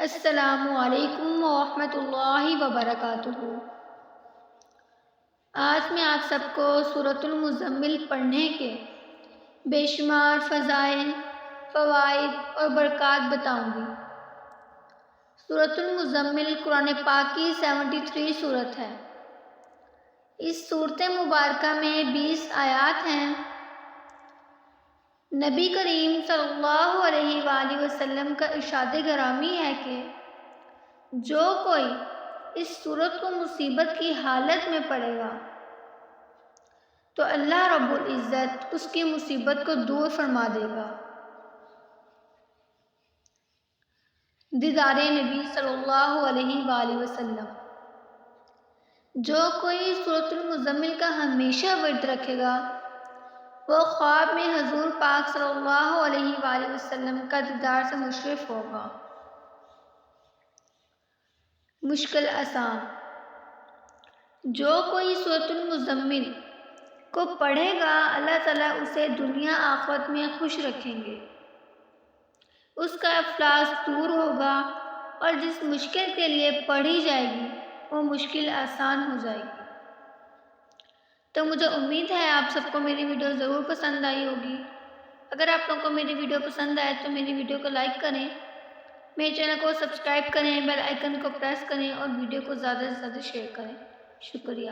السلام علیکم ورحمۃ اللہ وبرکاتہ۔ آج میں آپ سب کو سورۃ المزمل پڑھنے کے بے شمار فضائل، فوائد اور برکات بتاؤں گی۔ سورۃ المزمل قرآن پاک کی 73 سورت ہے۔ اس سورۃ مبارکہ میں 20 آیات ہیں۔ نبی کریم صلی اللہ علیہ وآلہ وسلم کا ارشاد گرامی ہے کہ جو کوئی اس سورت کو مصیبت کی حالت میں پڑھے گا تو اللہ رب العزت اس کی مصیبت کو دور فرما دے گا۔ دیدار نبی صلی اللہ علیہ وآلہ وسلم۔ جو کوئی سورۃ المزمل کا ہمیشہ ورد رکھے گا وہ خواب میں حضور پاک صلی اللہ علیہ وآلہ وسلم کا دیدار سے مشرف ہوگا۔ مشکل آسان۔ جو کوئی سورۃ المزمل کو پڑھے گا اللہ تعالیٰ اسے دنیا آخرت میں خوش رکھیں گے، اس کا افلاس دور ہوگا اور جس مشکل کے لیے پڑھی جائے گی وہ مشکل آسان ہو جائے گی۔ تو مجھے امید ہے آپ سب کو میری ویڈیو ضرور پسند آئی ہوگی۔ اگر آپ لوگوں کو میری ویڈیو پسند آئے تو میری ویڈیو کو لائک کریں، میرے چینل کو سبسکرائب کریں، بیل آئیکن کو پریس کریں اور ویڈیو کو زیادہ سے زیادہ شیئر کریں۔ شکریہ۔